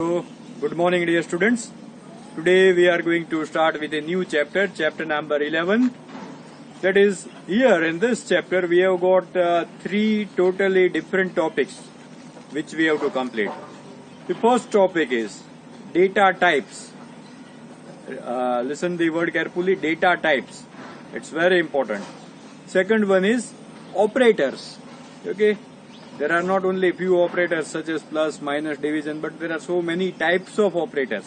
So, good morning dear students. Today we are going to start with a new chapter, chapter number 11. That is, here in this chapter we have got three totally different topics which we have to complete. The first topic is data types. Listen the word carefully, data types. It's very important. Second one is operators. Okay. There are not only few operators such as plus, minus, division, but there are so many types of operators.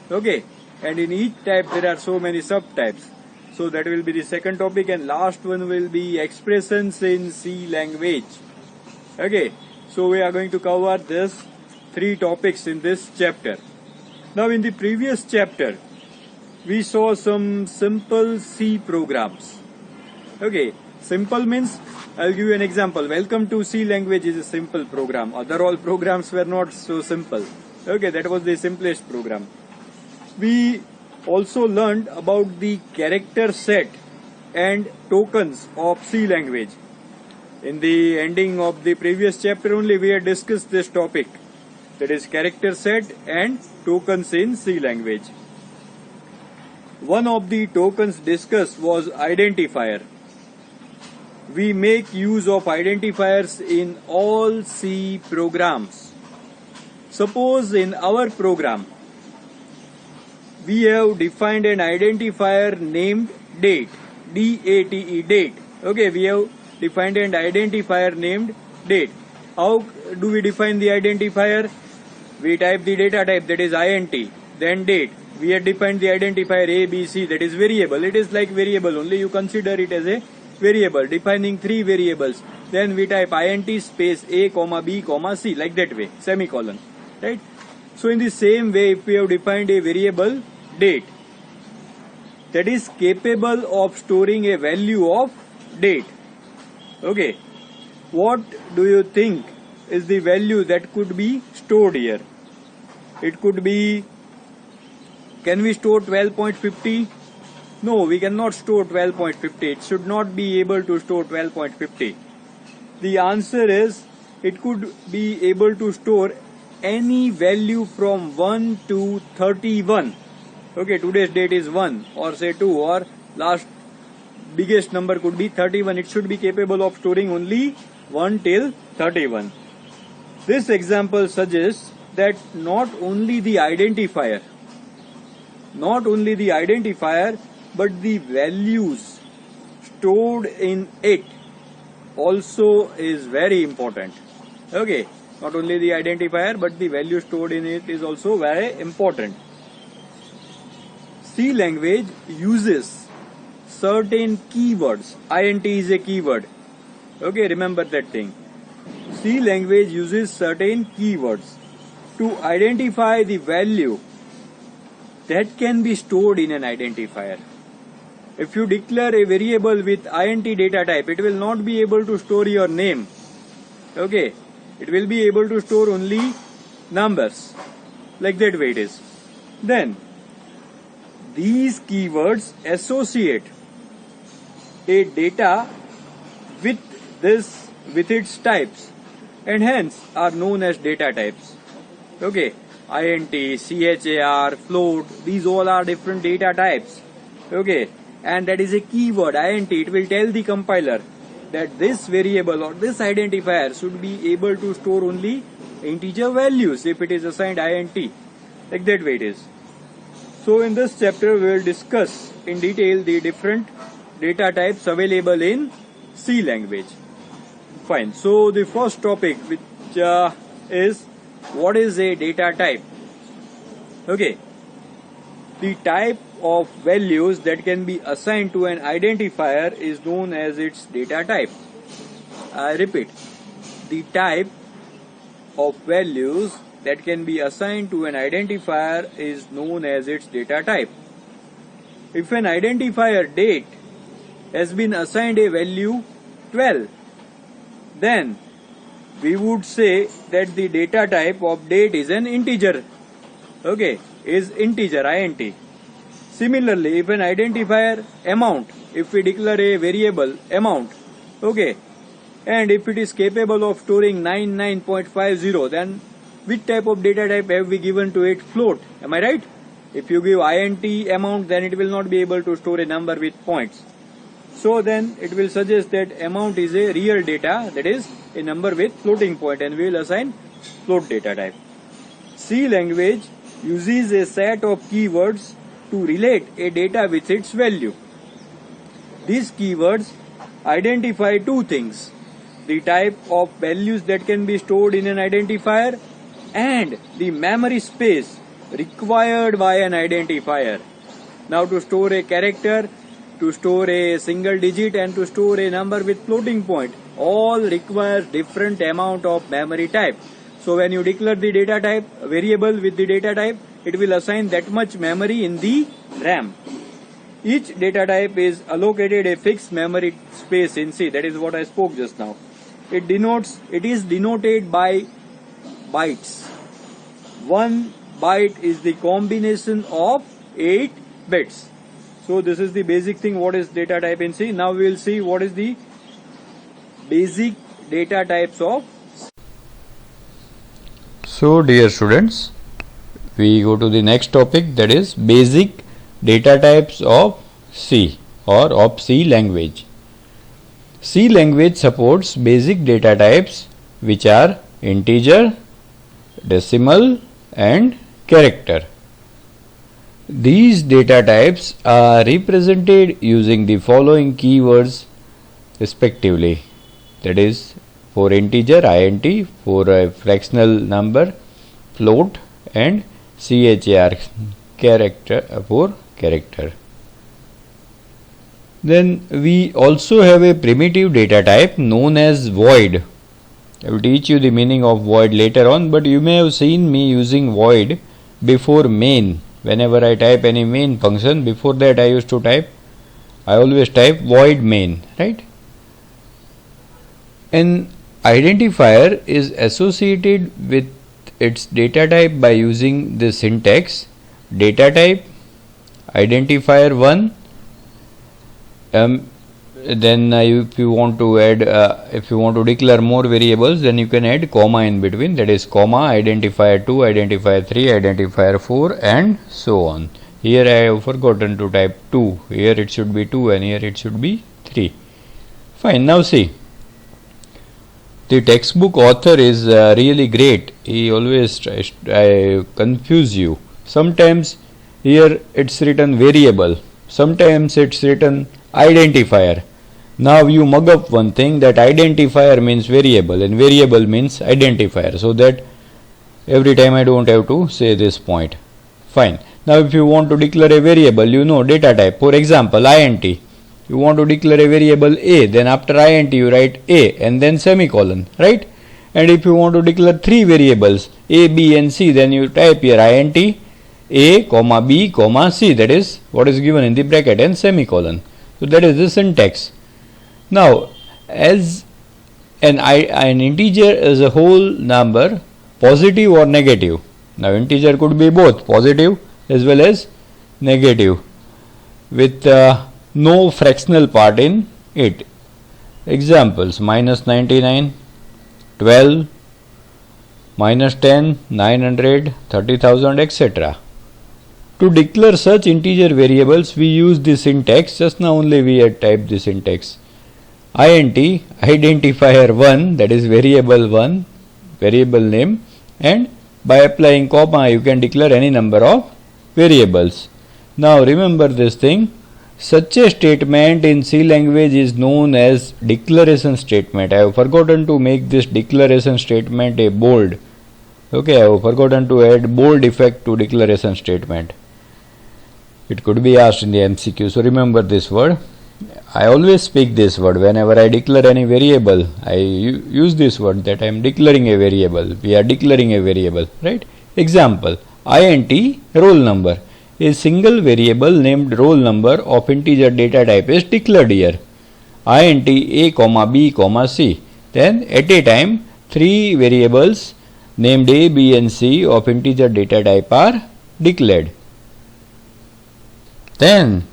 Okay. And in each type there are so many subtypes. So that will be the second topic, and last one will be expressions in C language. Okay. So we are going to cover this three topics in this chapter. Now in the previous chapter we saw some simple C programs. Okay. Simple means, I'll give you an example. Welcome to C language is a simple program. Other all programs were not so simple. Okay, that was the simplest program. We also learned about the character set and tokens of C language. In the ending of the previous chapter only we had discussed this topic. That is character set and tokens in C language. One of the tokens discussed was identifier. We make use of identifiers in all C programs. Suppose in our program, we have defined an identifier named date, D-A-T-E, date. Okay, we have defined an identifier named date. How do we define the identifier? We type the data type, that is int, then date. We have defined the identifier A, B, C, that is variable. It is like variable only, you consider it as a variable, defining three variables. Then we type int space A, B, C, like that way, semicolon. Right? So in the same way, if we have defined a variable date that is capable of storing a value of date. Okay. What do you think is the value that could be stored here? It could be, can we store 12.50? No, we cannot store 12.50. It should not be able to store 12.50. The answer is, it could be able to store any value from 1 to 31. Okay, today's date is 1 or say 2, or last biggest number could be 31. It should be capable of storing only 1 till 31. This example suggests that not only the identifier, but the values stored in it also is very important. Okay, not only the identifier but the value stored in it is also very important. C language uses certain keywords. Int is a keyword. Okay, remember that thing. C language uses certain keywords to identify the value that can be stored in an identifier. If you declare a variable with int data type, it will not be able to store your name. Okay, it will be able to store only numbers. Like that way it is. Then, these keywords associate a data with its types, and hence are known as data types. Okay, int, char, float, these all are different data types. Okay, and that is a keyword int. It will tell the compiler that this variable or this identifier should be able to store only integer values if it is assigned int. Like that way it is. So in this chapter we will discuss in detail the different data types available in C language. Fine. So the first topic, which is what is a data type? Okay. The type of values that can be assigned to an identifier is known as its data type. I repeat, the type of values that can be assigned to an identifier is known as its data type. If an identifier date has been assigned a value 12, then we would say that the data type of date is an integer. Okay, is integer int. Similarly, if an identifier amount, if we declare a variable amount, okay, and if it is capable of storing 99.50, then which type of data type have we given to it? Float. Am I right? If you give int amount, then it will not be able to store a number with points. So then it will suggest that amount is a real data, that is a number with floating point, and we will assign float data type. C language uses a set of keywords to relate a data with its value. These keywords identify two things: the type of values that can be stored in an identifier and the memory space required by an identifier. Now, to store a character, to store a single digit, and to store a number with floating point, all require different amount of memory type. So when you declare the data type variable with the data type, it will assign that much memory in the RAM. Each data type is allocated a fixed memory space in C. That is what I spoke just now. It is denoted by bytes. 1 byte is the combination of 8 bits. So this is the basic thing, what is data type in C. Now we will see what is the basic data types of C. So dear students, we go to the next topic, that is basic data types of C or of C language. C language supports basic data types which are integer, decimal and character. These data types are represented using the following keywords respectively, that is for integer int, for a fractional number float, and char character for character. Then we also have a primitive data type known as void. I will teach you the meaning of void later on, but you may have seen me using void before main. Whenever I type any main function, before that I always type void main, right? An identifier is associated with its data type by using the syntax data type identifier 1. Then if you want to add, if you want to declare more variables, then you can add comma in between, that is comma identifier 2, identifier 3, identifier 4 and so on. Here I have forgotten to type 2, here it should be 2 and here it should be 3. Fine, now see, the textbook author is really great. He always tries to confuse you. Sometimes here it's written variable, sometimes it's written identifier. Now you mug up one thing, that identifier means variable and variable means identifier, so that every time I don't have to say this point. Fine. Now if you want to declare a variable, you know data type. For example, int. You want to declare a variable a, then after int you write a and then semicolon, right? And if you want to declare three variables a, b and c, then you type here int a, comma b, comma c, that is what is given in the bracket, and semicolon. So that is the syntax. Now, as an integer is a whole number, positive or negative. Now integer could be both positive as well as negative, with no fractional part in it. Examples: minus 99, 12, minus 10, 900, 30,000, etc. To declare such integer variables, we use the syntax. Just now only we had typed the syntax. Int identifier 1, that is variable 1, variable name, and by applying comma you can declare any number of variables. Now remember this thing, such a statement in C language is known as declaration statement. I have forgotten to make this declaration statement a bold. Okay, I have forgotten to add bold effect to declaration statement. It could be asked in the MCQ, so remember this word. I always speak this word whenever I declare any variable. I use this word, that I am declaring a variable. We are declaring a variable, right? Example: int roll number. A single variable named roll number of integer data type is declared here. Int a, comma b, comma c. Then at a time, three variables named a, b and c of integer data type are declared. Then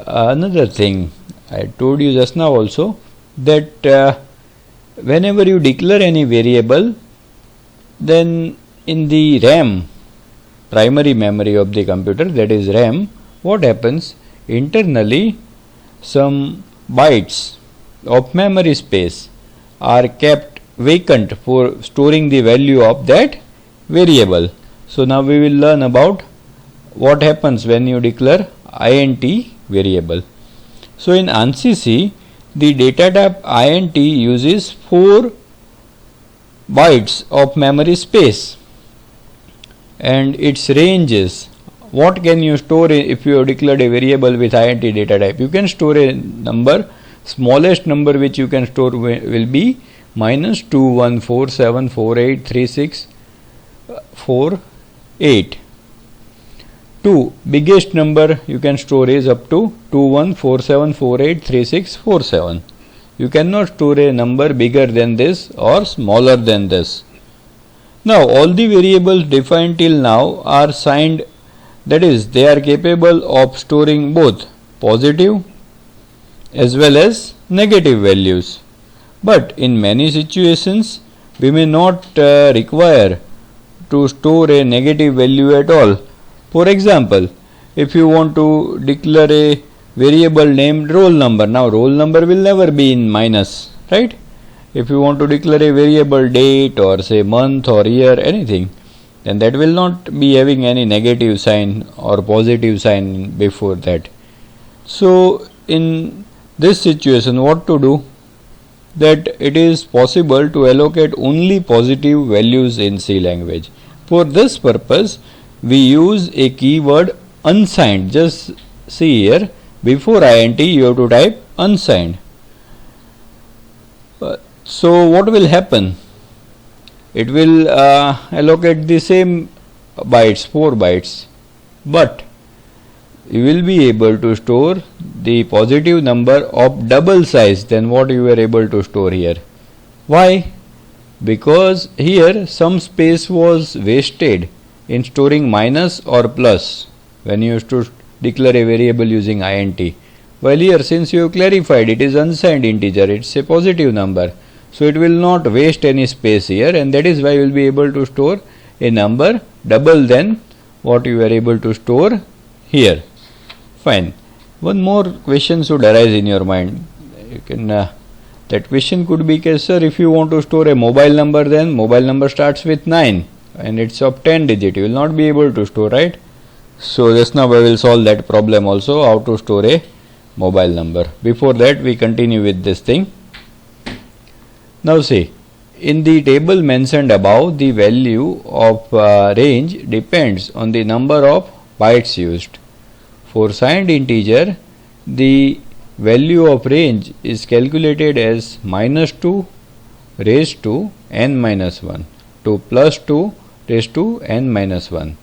another thing I told you just now also, that whenever you declare any variable, then in the RAM, primary memory of the computer, that is RAM, what happens? Internally, some bytes of memory space are kept vacant for storing the value of that variable. So now we will learn about what happens when you declare int variable. So in ANSI C, the data type int uses 4 bytes of memory space, and its range is, what can you store if you have declared a variable with int data type? You can store a number, smallest number which you can store will be minus 2147483648. 2 biggest number you can store is up to 2147483647. You cannot store a number bigger than this or smaller than this. Now all the variables defined till now are signed, that is, they are capable of storing both positive as well as negative values. But in many situations we may not require to store a negative value at all. For example, if you want to declare a variable named roll number, now roll number will never be in minus, right? If you want to declare a variable date or say month or year, anything, then that will not be having any negative sign or positive sign before that. So in this situation, what to do? That it is possible to allocate only positive values in C language. For this purpose, we use a keyword unsigned. Just see here, before int you have to type unsigned. So what will happen? It will allocate the same bytes, 4 bytes, but you will be able to store the positive number of double size than what you were able to store here. Why? Because here some space was wasted in storing minus or plus when you used to declare a variable using int. While here, since you have clarified it is unsigned integer, it's a positive number, so it will not waste any space here, and that is why you will be able to store a number double than what you were able to store here. Fine. One more question should arise in your mind. You can that question could be, sir, if you want to store a mobile number, then mobile number starts with 9 and it's of 10 digit, you will not be able to store, right? So just now I will solve that problem also, how to store a mobile number. Before that, we continue with this thing. Now see, in the table mentioned above, the value of range depends on the number of bytes used. For signed integer, the value of range is calculated as minus 2 raised to n minus 1 to plus 2 raised to n minus 1.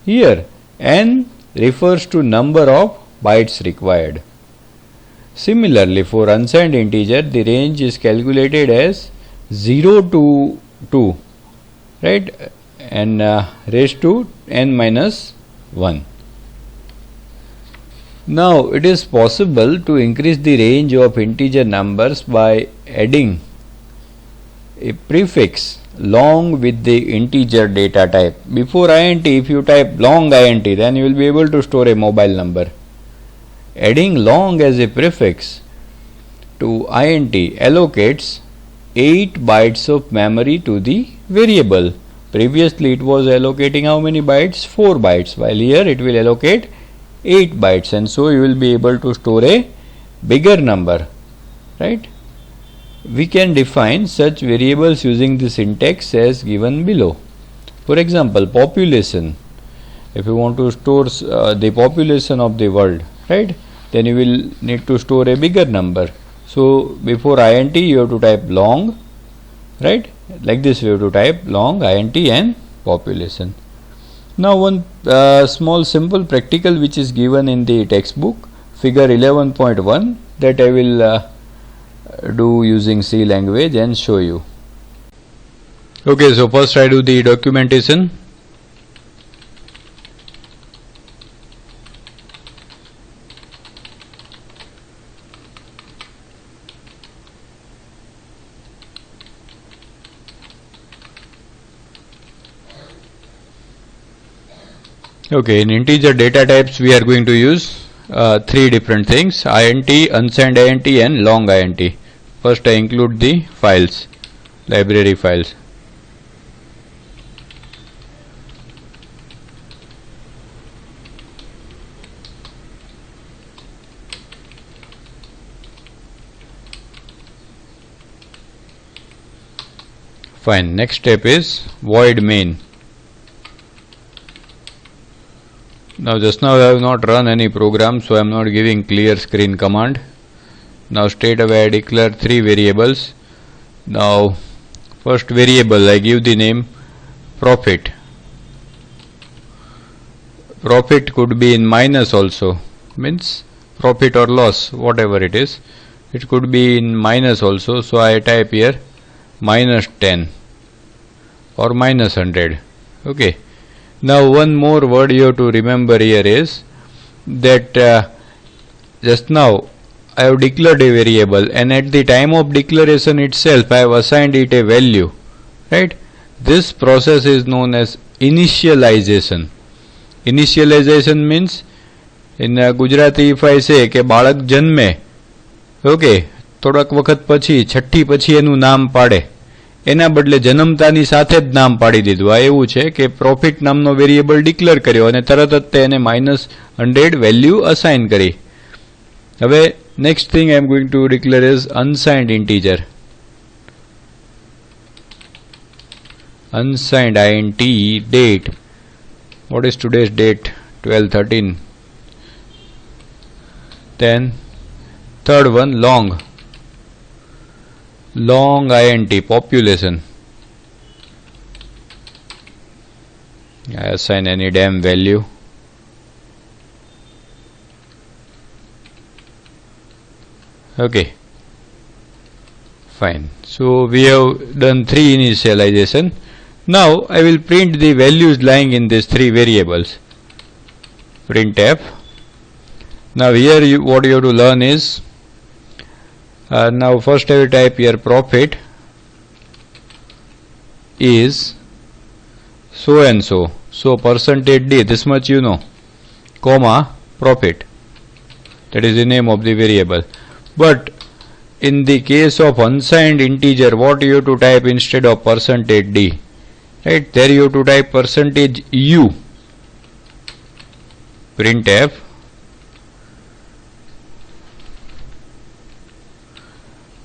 Here, n refers to number of bytes required. Similarly, for unsigned integer, the range is calculated as 0 to 2, right, and raised to n minus 1. Now, it is possible to increase the range of integer numbers by adding a prefix long with the integer data type. Before int, if you type long int, then you will be able to store a mobile number. Adding long as a prefix to int allocates 8 bytes of memory to the variable. Previously, it was allocating how many bytes? 4 bytes, while here it will allocate 8 bytes, and so you will be able to store a bigger number, right? We can define such variables using the syntax as given below. For example, population. If you want to store the population of the world, right, then you will need to store a bigger number. So before int you have to type long, right, like this we have to type long int and population. Now one small simple practical which is given in the textbook, figure 11.1, that I will do using C language and show you. Okay, so first I do the documentation. Okay, in integer data types we are going to use three different things: int, unsigned int, and long int. First I include the files, library files. Fine. Next step is void main. Now just now I have not run any program, so I am not giving clear screen command. Now straight away I declare three variables. Now first variable I give the name profit. Profit could be in minus also, means profit or loss, whatever it is. It could be in minus also, so I type here minus 10 or minus 100. Okay. Now one more word you have to remember here is that just now I have declared a variable, and at the time of declaration itself I have assigned it a value, right? This process is known as initialization. Initialization means in Gujarati if I say કે બાળક જન્મે, okay, થોડાક વખત પછી છઠ્ઠી પછી એનું નામ પાડે, એના બદલે જન્મતાની સાથે જ નામ પાડી દીધું. આ એવું છે કે પ્રોફિટ નામનો વેરિયેબલ ડિક્લેર કર્યો અને તરત જ તેને -100 વેલ્યુ અસાઇન કરી. હવે next thing I am going to declare is unsigned integer. Unsigned int date. What is today's date? 12/13. Then third one long. Long int population. I assign any damn value. Okay, fine. So we have done three initialization. Now I will print the values lying in these three variables. Printf. Now here what you have to learn is now first I will type here profit is so and so. So percentage d, this much you know, comma profit. That is the name of the variable. But in the case of unsigned integer, what you have to type instead of percentage d? Right, there you have to type percentage u. Printf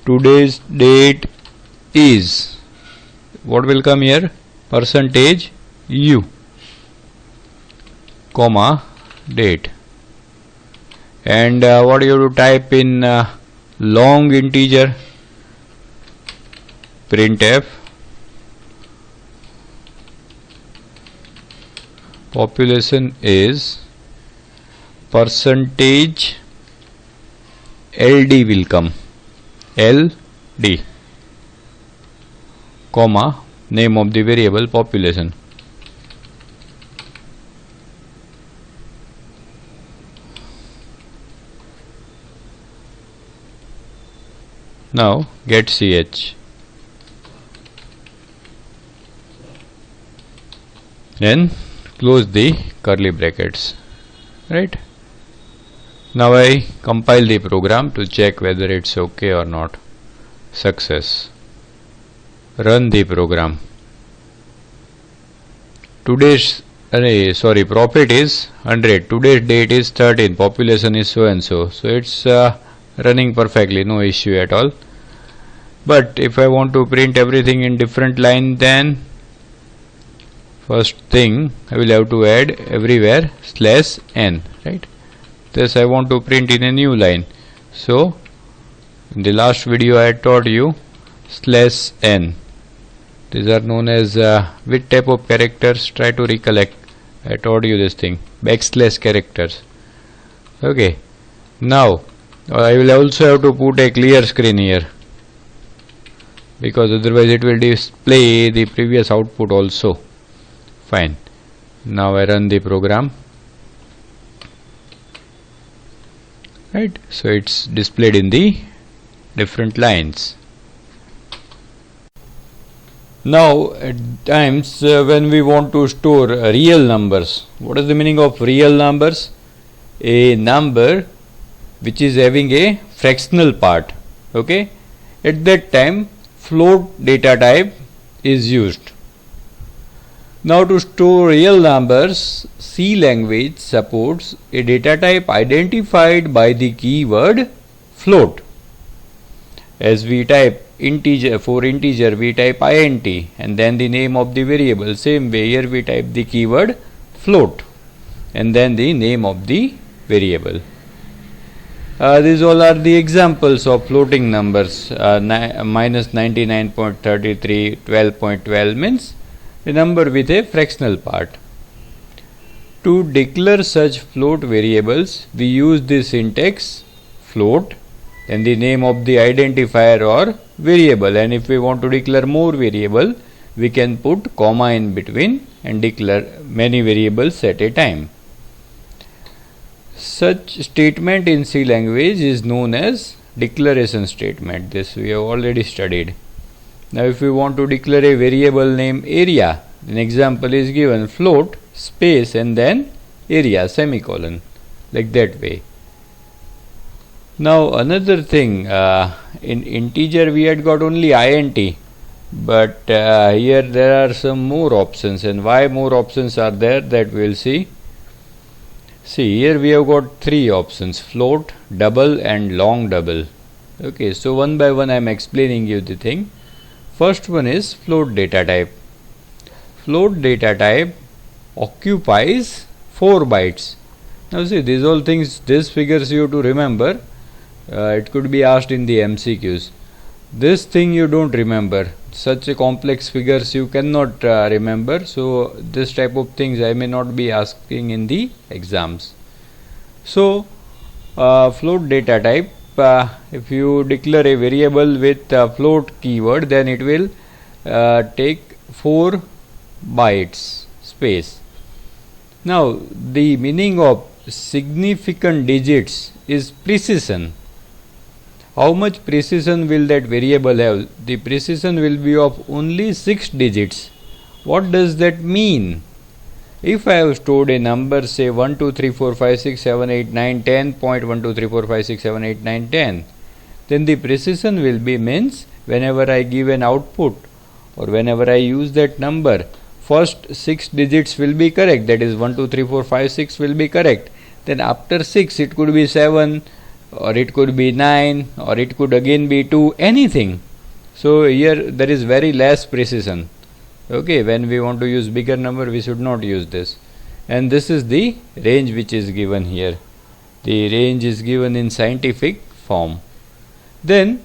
today's date is, what will come here? Percentage u, comma date. And what you have to type in long integer? Printf population is percentage ld will come, ld, comma name of the variable population. Now get ch, then close the curly brackets, right? Now I compile the program to check whether it's okay or not. Success. Run the program. Today's profit is 100, today's date is 13, population is so and so. So it's running perfectly, no issue at all. But if I want to print everything in different line, then first thing I will have to add everywhere /n, right? This I want to print in a new line. So in the last video I taught you /n. These are known as which type of characters? Try to recollect. I taught you this thing, backslash characters. Okay, now I will also have to put a clear screen here, because otherwise it will display the previous output also. Fine. Now I run the program. Right, so it's displayed in the different lines. Now, at times when we want to store real numbers, what is the meaning of real numbers? A number which is having a fractional part. Okay, at that time, float data type is used. Now, to store real numbers, C language supports a data type identified by the keyword float. As we type integer, for integer we type int and then the name of the variable. Same way here we type the keyword float and then the name of the variable. These all are the examples of floating numbers. Minus 99.33, 12.12 means a number with a fractional part. To declare such float variables, we use the syntax float and the name of the identifier or variable, and if we want to declare more variable, we can put comma in between and declare many variables at a time. Such statement in C language is known as declaration statement. This we have already studied. Now, if we want to declare a variable name area, an example is given float space and then area semicolon, like that way. Now, another thing, in integer we had got only int, but here there are some more options, and why more options are there, that we will see. See, here we have got three options: float, double and long double. Okay, so one by one I am explaining you the thing. First one is float data type. Float data type occupies 4 bytes. Now see, these all things, these figures you have to remember. It could be asked in the MCQs. This thing you don't remember. Such a complex figures you cannot remember. So this type of things I may not be asking in the exams. So float data type, if you declare a variable with float keyword, then it will take 4 bytes space. Now the meaning of significant digits is precision. How much precision will that variable have? The precision will be of only 6 digits. What does that mean? If I have stored a number, say 1, 2, 3, 4, 5, 6, 7, 8, 9, 10, 1, 2, 3, 4, 5, 6, 7, 8, 9, 10, then the precision will be means whenever I give an output or whenever I use that number, first 6 digits will be correct, that is 1, 2, 3, 4, 5, 6 will be correct. Then after 6 it could be 7 or it could be 9 or it could again be 2, anything. So here there is very less precision. Okay, when we want to use bigger number we should not use this. And this is the range which is given here. The range is given in scientific form. Then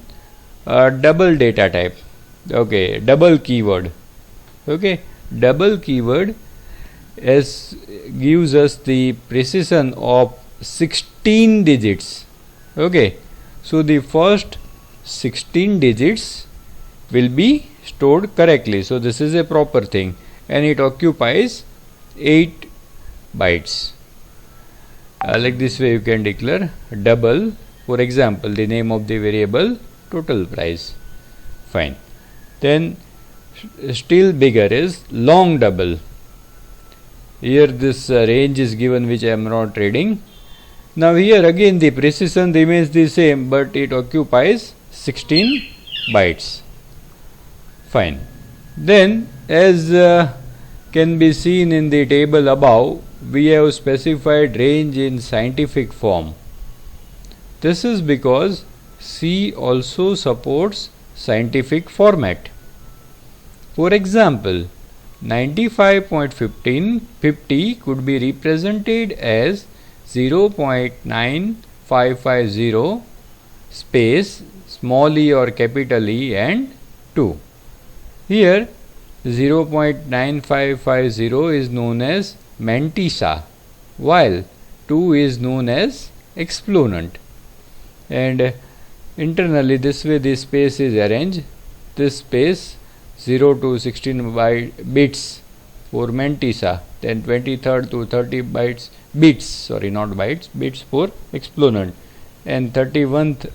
double data type. Okay, double keyword. Okay, double keyword gives us the precision of 16 digits. Okay, so the first 16 digits will be stored correctly. So this is a proper thing, and it occupies 8 bytes. Like this way you can declare double. For example, the name of the variable total price. Fine. Then still bigger is long double. Here this range is given which I am not reading. Now here again the precision remains the same, but it occupies 16 bytes. Fine. Then as can be seen in the table above, we have specified range in scientific form. This is because C also supports scientific format. For example, 95.50 could be represented as 0.9550 space small e or capital E and 2. Here 0.9550 is known as mantissa, while 2 is known as exponent. And internally this way the space is arranged. This space 0 to 16 bits for mantissa, then 23rd to 30 bits for exponent, and 31st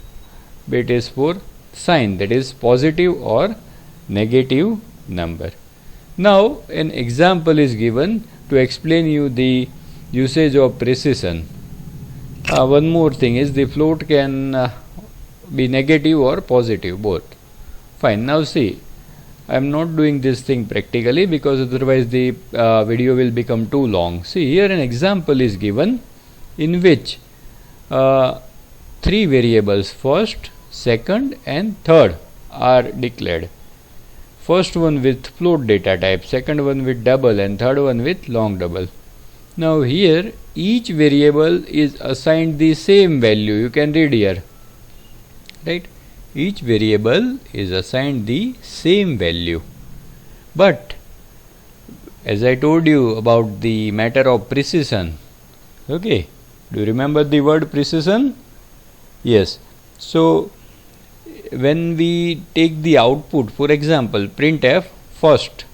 bit is for sign, that is positive or negative number. Now an example is given to explain you the usage of precision. One more thing is the float can be negative or positive, both. Fine. Now see, I am not doing this thing practically because otherwise the video will become too long. See, here an example is given in which three variables, first, second and third, are declared. First one with float data type, second one with double and third one with long double. Now here each variable is assigned the same value. You can read here, right? Each variable is assigned the same value. But as I told you about the matter of precision, okay, do you remember the word precision? Yes. So when we take the output, for example, printf first,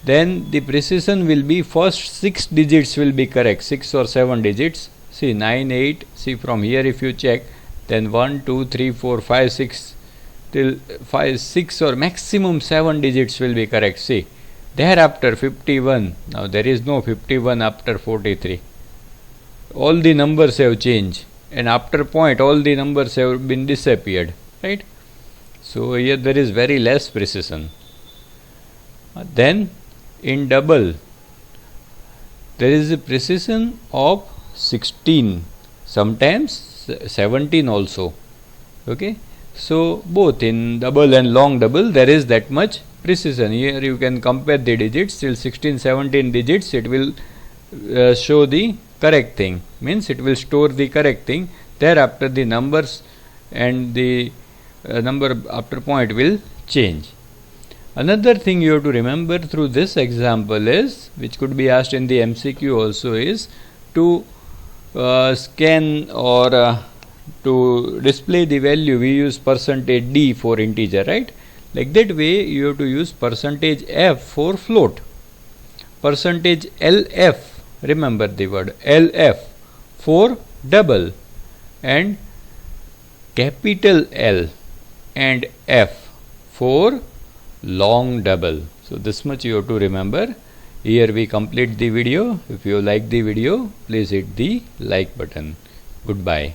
then the precision will be first 6 digits will be correct, 6 or 7 digits. See 9, 8, see from here if you check, then 1, 2, 3, 4, 5, 6 till 5, 6 or maximum 7 digits will be correct. See, thereafter 51, now there is no 51 after 43. All the numbers have changed and after point all the numbers have been disappeared, right? So here there is very less precision. Then in double there is a precision of 16, sometimes 17 also, okay. So both in double and long double there is that much precision. Here you can compare the digits till 16, 17 digits, it will show the correct thing, means it will store the correct thing. Thereafter the numbers and the number after point will change. Another thing you have to remember through this example is, which could be asked in the MCQ also, is to scan or to display the value we use %d for integer, right? Like that way you have to use %f for float, %lf, remember the word lf for double, and capital L and f for long double. So this much you have to remember. Here we complete the video. If you like the video, please hit the like button. Goodbye.